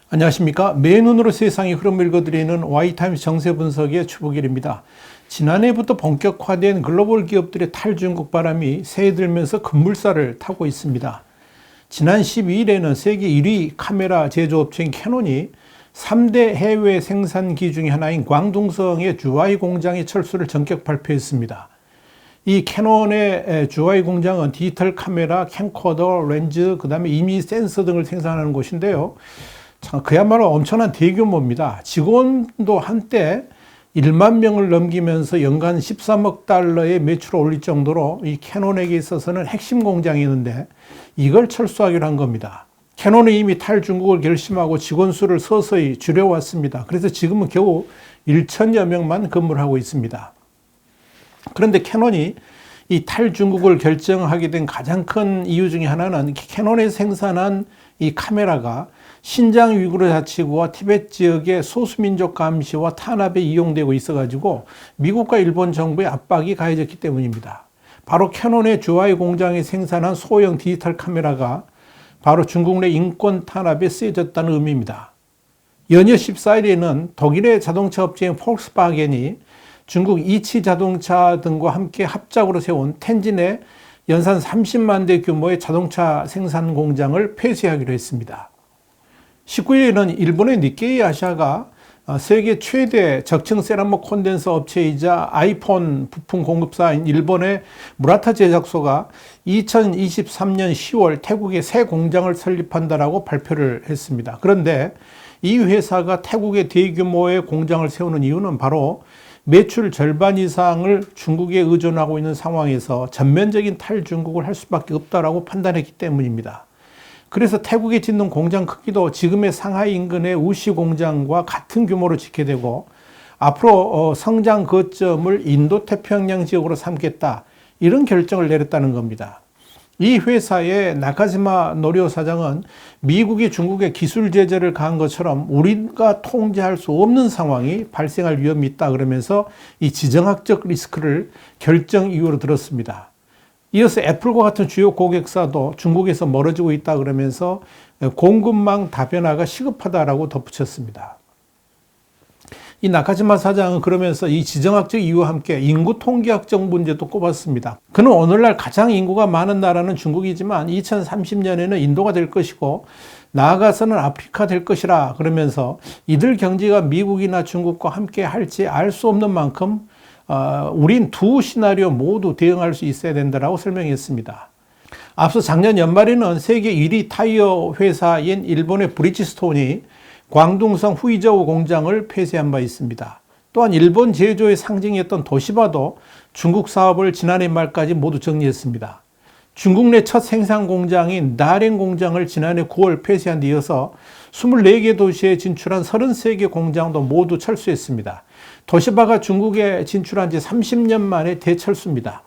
안녕하십니까. 맨눈으로 세상의 흐름을 읽어드리는 Y타임스 정세 분석의 추보길입니다. 지난해부터 본격화된 글로벌 기업들의 탈중국 바람이 새해 들면서 급물살을 타고 있습니다. 지난 12일에는 세계 1위 카메라 제조업체인 캐논이 3대 해외 생산기 중의 하나인 광둥성의 주하이 공장의 철수를 전격 발표했습니다. 이 캐논의 주하이 공장은 디지털 카메라, 캠코더, 렌즈, 그 다음에 이미지 센서 등을 생산하는 곳인데요. 참 그야말로 엄청난 대규모입니다. 직원도 한때 1만 명을 넘기면서 연간 13억 달러의 매출을 올릴 정도로 이 캐논에게 있어서는 핵심 공장이었는데 이걸 철수하기로 한 겁니다. 캐논은 이미 탈중국을 결심하고 직원 수를 서서히 줄여왔습니다. 그래서 지금은 겨우 1천여 명만 근무를 하고 있습니다. 그런데 캐논이 이 탈중국을 결정하게 된 가장 큰 이유 중에 하나는 캐논에 생산한 이 카메라가 신장 위구르 자치구와 티베트 지역의 소수민족 감시와 탄압에 이용되고 있어가지고 미국과 일본 정부의 압박이 가해졌기 때문입니다. 바로 캐논의 주하이 공장에 생산한 소형 디지털 카메라가 바로 중국 내 인권 탄압에 쓰여졌다는 의미입니다. 연여 14일에는 독일의 자동차 업체인 폴크스바겐이 중국 이치 자동차 등과 함께 합작으로 세운 텐진의 연산 30만 대 규모의 자동차 생산 공장을 폐쇄하기로 했습니다. 19일에는 일본의 니케이 아시아가 세계 최대 적층 세라믹 콘덴서 업체이자 아이폰 부품 공급사인 일본의 무라타 제작소가 2023년 10월 태국에 새 공장을 설립한다라고 발표를 했습니다. 그런데 이 회사가 태국에 대규모의 공장을 세우는 이유는 바로 매출 절반 이상을 중국에 의존하고 있는 상황에서 전면적인 탈중국을 할 수밖에 없다라고 판단했기 때문입니다. 그래서 태국에 짓는 공장 크기도 지금의 상하이 인근의 우시 공장과 같은 규모로 짓게 되고 앞으로 성장 거점을 인도 태평양 지역으로 삼겠다, 이런 결정을 내렸다는 겁니다. 이 회사의 나카지마 노리오 사장은 미국이 중국에 기술 제재를 가한 것처럼 우리가 통제할 수 없는 상황이 발생할 위험이 있다 그러면서 이 지정학적 리스크를 결정 이유로 들었습니다. 이어서 애플과 같은 주요 고객사도 중국에서 멀어지고 있다 그러면서 공급망 다변화가 시급하다라고 덧붙였습니다. 이 나카지마 사장은 그러면서 이 지정학적 이유와 함께 인구 통계학적 문제도 꼽았습니다. 그는 오늘날 가장 인구가 많은 나라는 중국이지만 2030년에는 인도가 될 것이고 나아가서는 아프리카 될 것이라 그러면서 이들 경제가 미국이나 중국과 함께 할지 알 수 없는 만큼 우린 두 시나리오 모두 대응할 수 있어야 된다고 설명했습니다. 앞서 작년 연말에는 세계 1위 타이어 회사인 일본의 브리지스톤이 광둥성 후이저우 공장을 폐쇄한 바 있습니다. 또한 일본 제조의 상징이었던 도시바도 중국 사업을 지난해 말까지 모두 정리했습니다. 중국 내 첫 생산 공장인 나롄 공장을 지난해 9월 폐쇄한 데 이어서 24개 도시에 진출한 33개 공장도 모두 철수했습니다. 도시바가 중국에 진출한 지 30년 만에 대철수입니다.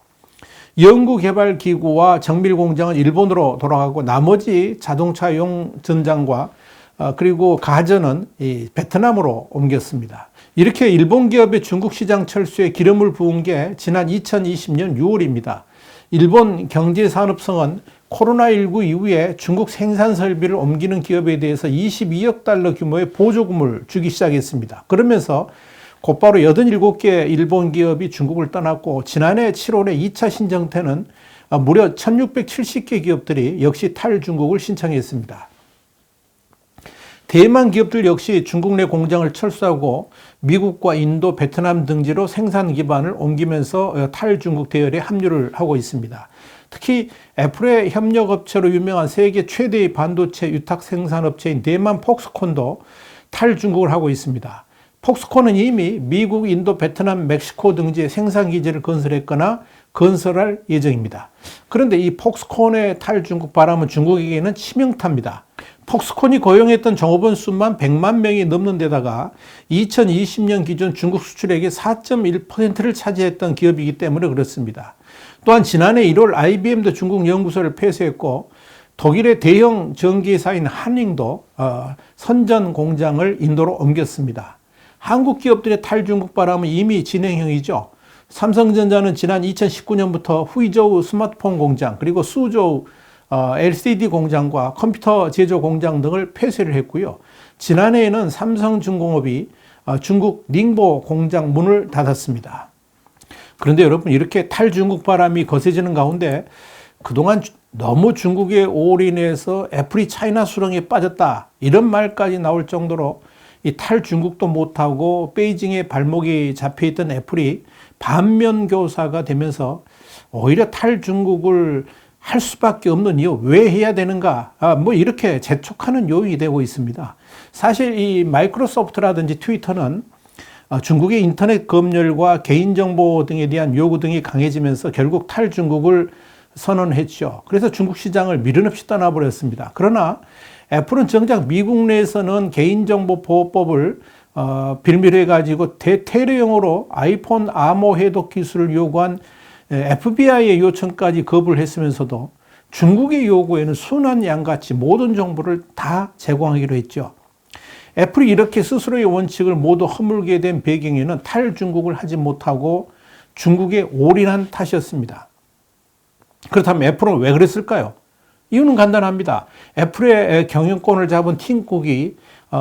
연구개발기구와 정밀공장은 일본으로 돌아가고 나머지 자동차용 전장과 그리고 가전은 베트남으로 옮겼습니다. 이렇게 일본 기업의 중국 시장 철수에 기름을 부은 게 지난 2020년 6월입니다. 일본 경제산업성은 코로나19 이후에 중국 생산 설비를 옮기는 기업에 대해서 22억 달러 규모의 보조금을 주기 시작했습니다. 그러면서 곧바로 87개 일본 기업이 중국을 떠났고 지난해 7월에 2차 신정태는 무려 1670개 기업들이 역시 탈중국을 신청했습니다. 대만 기업들 역시 중국 내 공장을 철수하고 미국과 인도, 베트남 등지로 생산 기반을 옮기면서 탈중국 대열에 합류를 하고 있습니다. 특히 애플의 협력업체로 유명한 세계 최대의 반도체 유탁 생산업체인 대만 폭스콘도 탈중국을 하고 있습니다. 폭스콘은 이미 미국, 인도, 베트남, 멕시코 등지에 생산기지를 건설했거나 건설할 예정입니다. 그런데 이 폭스콘의 탈중국 바람은 중국에게는 치명타입니다. 폭스콘이 고용했던 종업원 수만 100만 명이 넘는 데다가 2020년 기준 중국 수출액의 4.1%를 차지했던 기업이기 때문에 그렇습니다. 또한 지난해 1월 IBM도 중국 연구소를 폐쇄했고 독일의 대형 전기회사인 한링도 선전 공장을 인도로 옮겼습니다. 한국 기업들의 탈중국 바람은 이미 진행형이죠. 삼성전자는 지난 2019년부터 후이저우 스마트폰 공장, 그리고 수저우 LCD 공장과 컴퓨터 제조 공장 등을 폐쇄를 했고요. 지난해에는 삼성중공업이 중국 닝보 공장 문을 닫았습니다. 그런데 여러분, 이렇게 탈중국 바람이 거세지는 가운데 그동안 너무 중국에 올인해서 애플이 차이나 수렁에 빠졌다, 이런 말까지 나올 정도로 이 탈중국도 못하고 베이징에 발목이 잡혀있던 애플이 반면교사가 되면서 오히려 탈중국을 할 수밖에 없는 이유, 왜 해야 되는가, 뭐 이렇게 재촉하는 요인이 되고 있습니다. 사실 이 마이크로소프트라든지 트위터는 중국의 인터넷 검열과 개인정보 등에 대한 요구 등이 강해지면서 결국 탈중국을 선언했죠. 그래서 중국 시장을 미련없이 떠나버렸습니다. 그러나 애플은 정작 미국 내에서는 개인정보보호법을 빌미해가지고 대테러용으로 아이폰 암호 해독 기술을 요구한 FBI의 요청까지 거부를 했으면서도 중국의 요구에는 순한 양같이 모든 정보를 다 제공하기로 했죠. 애플이 이렇게 스스로의 원칙을 모두 허물게 된 배경에는 탈중국을 하지 못하고 중국에 올인한 탓이었습니다. 그렇다면 애플은 왜 그랬을까요? 이유는 간단합니다. 애플의 경영권을 잡은 팀쿡이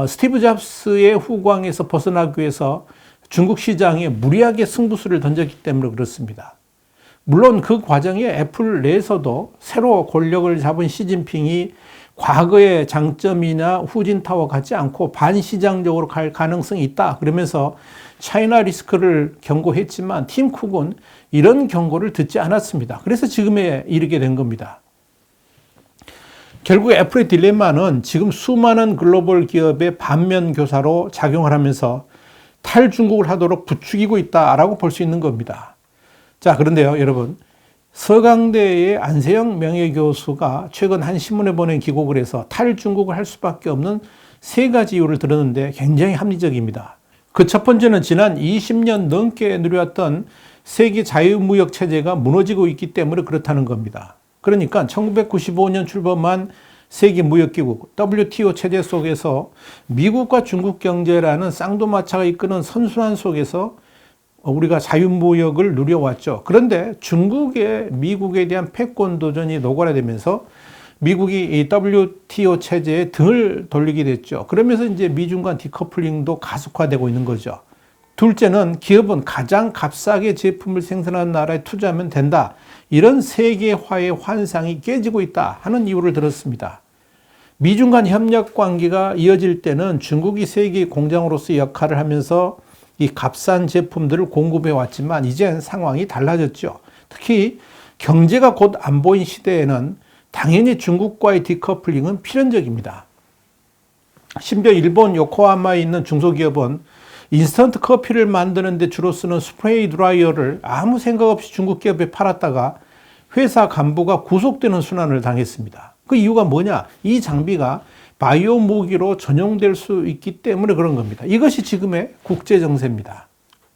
스티브 잡스의 후광에서 벗어나기 위해서 중국 시장에 무리하게 승부수를 던졌기 때문에 그렇습니다. 물론 그 과정에 애플 내에서도 새로 권력을 잡은 시진핑이 과거의 장점이나 후진타와 같지 않고 반시장적으로 갈 가능성이 있다, 그러면서 차이나 리스크를 경고했지만 팀쿡은 이런 경고를 듣지 않았습니다. 그래서 지금에 이르게 된 겁니다. 결국 애플의 딜레마는 지금 수많은 글로벌 기업의 반면교사로 작용을 하면서 탈중국을 하도록 부추기고 있다라고 볼 수 있는 겁니다. 자, 그런데요, 여러분, 서강대의 안세영 명예교수가 최근 한 신문에 보낸 기고글 해서 탈중국을 할 수밖에 없는 3가지 이유를 들었는데 굉장히 합리적입니다. 그 첫 번째는 지난 20년 넘게 누려왔던 세계 자유무역 체제가 무너지고 있기 때문에 그렇다는 겁니다. 그러니까 1995년 출범한 세계무역기구 WTO 체제 속에서 미국과 중국 경제라는 쌍두마차가 이끄는 선순환 속에서 우리가 자유무역을 누려왔죠. 그런데 중국의 미국에 대한 패권 도전이 노골화되면서 미국이 이 WTO 체제에 등을 돌리게 됐죠. 그러면서 이제 미중 간 디커플링도 가속화되고 있는 거죠. 둘째는 기업은 가장 값싸게 제품을 생산하는 나라에 투자하면 된다, 이런 세계화의 환상이 깨지고 있다 하는 이유를 들었습니다. 미중 간 협력 관계가 이어질 때는 중국이 세계 공장으로서 역할을 하면서 이 값싼 제품들을 공급해 왔지만 이젠 상황이 달라졌죠. 특히 경제가 곧 안보인 시대에는 당연히 중국과의 디커플링은 필연적입니다. 심지어 일본 요코하마에 있는 중소기업은 인스턴트 커피를 만드는 데 주로 쓰는 스프레이 드라이어를 아무 생각 없이 중국 기업에 팔았다가 회사 간부가 구속되는 순환을 당했습니다. 그 이유가 뭐냐? 이 장비가 바이오 무기로 전용될 수 있기 때문에 그런 겁니다. 이것이 지금의 국제 정세입니다.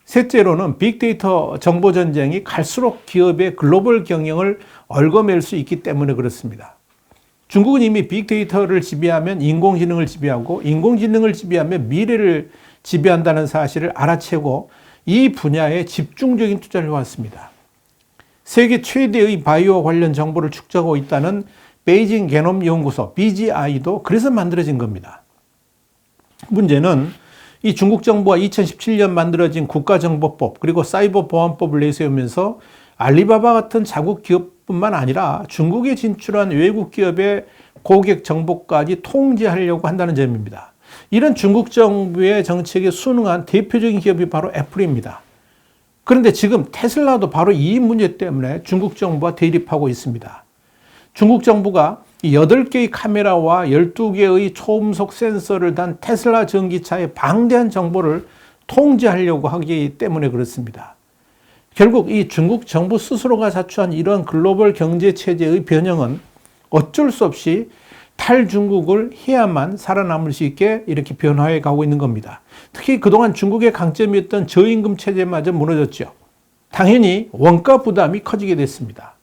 셋째로는 빅데이터 정보 전쟁이 갈수록 기업의 글로벌 경영을 얽어맬 수 있기 때문에 그렇습니다. 중국은 이미 빅데이터를 지배하면 인공지능을 지배하고 인공지능을 지배하면 미래를 지배한다는 사실을 알아채고 이 분야에 집중적인 투자를 해왔습니다. 세계 최대의 바이오 관련 정보를 축적하고 있다는 베이징 게놈 연구소 BGI도 그래서 만들어진 겁니다. 문제는 이 중국 정부가 2017년 만들어진 국가정보법 그리고 사이버보안법을 내세우면서 알리바바 같은 자국 기업뿐만 아니라 중국에 진출한 외국 기업의 고객 정보까지 통제하려고 한다는 점입니다. 이런 중국 정부의 정책에 순응한 대표적인 기업이 바로 애플입니다. 그런데 지금 테슬라도 바로 이 문제 때문에 중국 정부와 대립하고 있습니다. 중국 정부가 8개의 카메라와 12개의 초음속 센서를 단 테슬라 전기차의 방대한 정보를 통제하려고 하기 때문에 그렇습니다. 결국 이 중국 정부 스스로가 자초한 이러한 글로벌 경제 체제의 변형은 어쩔 수 없이 탈중국을 해야만 살아남을 수 있게 이렇게 변화해 가고 있는 겁니다. 특히 그동안 중국의 강점이었던 저임금 체제마저 무너졌죠. 당연히 원가 부담이 커지게 됐습니다.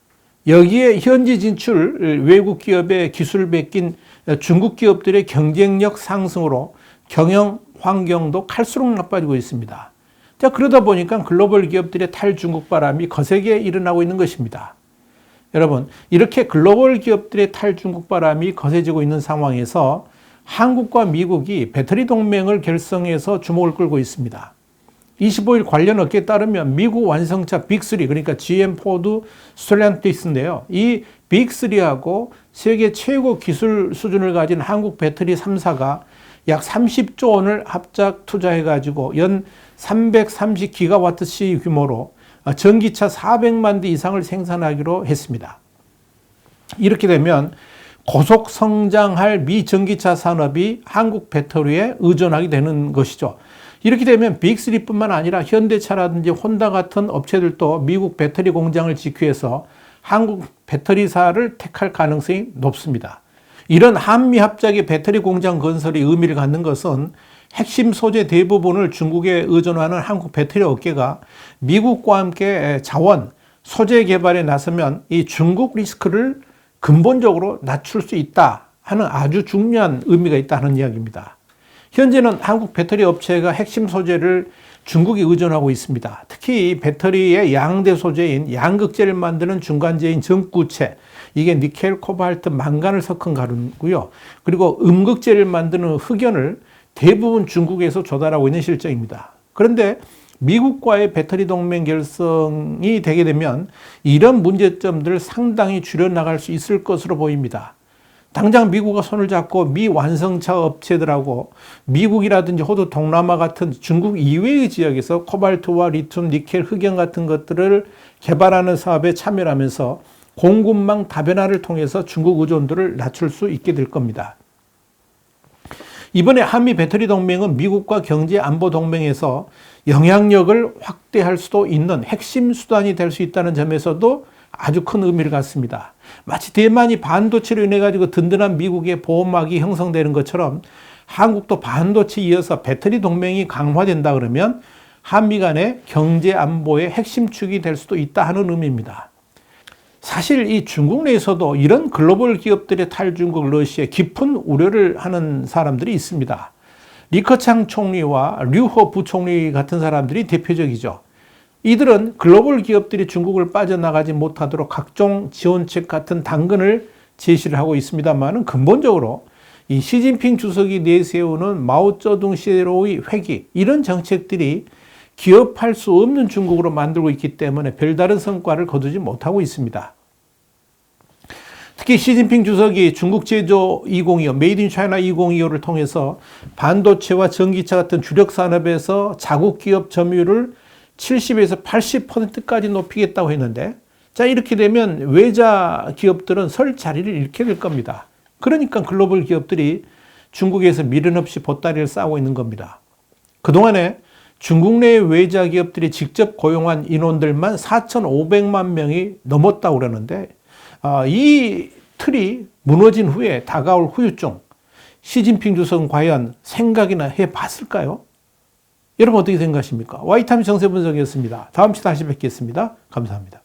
여기에 현지 진출 외국 기업의 기술을 베낀 중국 기업들의 경쟁력 상승으로 경영 환경도 갈수록 나빠지고 있습니다. 자, 그러다 보니까 글로벌 기업들의 탈중국 바람이 거세게 일어나고 있는 것입니다. 여러분, 이렇게 글로벌 기업들의 탈중국 바람이 거세지고 있는 상황에서 한국과 미국이 배터리 동맹을 결성해서 주목을 끌고 있습니다. 25일 관련 업계에 따르면 미국 완성차 빅3, 그러니까 GM, 포드, 스텔란티스인데요. 이 빅3하고 세계 최고 기술 수준을 가진 한국 배터리 3사가 약 30조 원을 합작 투자해가지고 연 330기가와트시 규모로 전기차 400만 대 이상을 생산하기로 했습니다. 이렇게 되면 고속 성장할 미 전기차 산업이 한국 배터리에 의존하게 되는 것이죠. 이렇게 되면 빅3뿐만 아니라 현대차라든지 혼다 같은 업체들도 미국 배터리 공장을 짓기 위해서 한국 배터리사를 택할 가능성이 높습니다. 이런 한미 합작의 배터리 공장 건설이 의미를 갖는 것은 핵심 소재 대부분을 중국에 의존하는 한국 배터리 업계가 미국과 함께 자원, 소재 개발에 나서면 이 중국 리스크를 근본적으로 낮출 수 있다 하는 아주 중요한 의미가 있다는 이야기입니다. 현재는 한국 배터리 업체가 핵심 소재를 중국에 의존하고 있습니다. 특히 배터리의 양대 소재인 양극재를 만드는 중간재인 전구체, 이게 니켈, 코발트, 망간을 섞은 가루고요. 그리고 음극재를 만드는 흑연을 대부분 중국에서 조달하고 있는 실정입니다. 그런데 미국과의 배터리 동맹 결성이 되게 되면 이런 문제점들을 상당히 줄여나갈 수 있을 것으로 보입니다. 당장 미국과 손을 잡고 미 완성차 업체들하고 미국이라든지 호주, 동남아 같은 중국 이외의 지역에서 코발트와 리튬, 니켈, 흑연 같은 것들을 개발하는 사업에 참여하면서 공급망 다변화를 통해서 중국 의존도를 낮출 수 있게 될 겁니다. 이번에 한미 배터리 동맹은 미국과 경제 안보 동맹에서 영향력을 확대할 수도 있는 핵심 수단이 될 수 있다는 점에서도 아주 큰 의미를 갖습니다. 마치 대만이 반도체로 인해 가지고 든든한 미국의 보호막이 형성되는 것처럼 한국도 반도체에 이어서 배터리 동맹이 강화된다 그러면 한미 간의 경제 안보의 핵심 축이 될 수도 있다 하는 의미입니다. 사실 이 중국 내에서도 이런 글로벌 기업들의 탈중국 러시에 깊은 우려를 하는 사람들이 있습니다. 리커창 총리와 류허 부총리 같은 사람들이 대표적이죠. 이들은 글로벌 기업들이 중국을 빠져나가지 못하도록 각종 지원책 같은 당근을 제시를 하고 있습니다만 근본적으로 이 시진핑 주석이 내세우는 마오쩌둥 시대로의 회귀, 이런 정책들이 기업할 수 없는 중국으로 만들고 있기 때문에 별다른 성과를 거두지 못하고 있습니다. 특히 시진핑 주석이 중국 제조 2025, 메이드 인 차이나 2025를 통해서 반도체와 전기차 같은 주력 산업에서 자국 기업 점유율을 70에서 80%까지 높이겠다고 했는데, 자, 이렇게 되면 외자 기업들은 설 자리를 잃게 될 겁니다. 그러니까 글로벌 기업들이 중국에서 미련 없이 보따리를 싸고 있는 겁니다. 그동안에 중국 내 외자 기업들이 직접 고용한 인원들만 4,500만 명이 넘었다고 그러는데, 이 틀이 무너진 후에 다가올 후유증, 시진핑 주석은 과연 생각이나 해봤을까요? 여러분 어떻게 생각하십니까? 와이타임 정세 분석이었습니다. 다음 시간에 다시 뵙겠습니다. 감사합니다.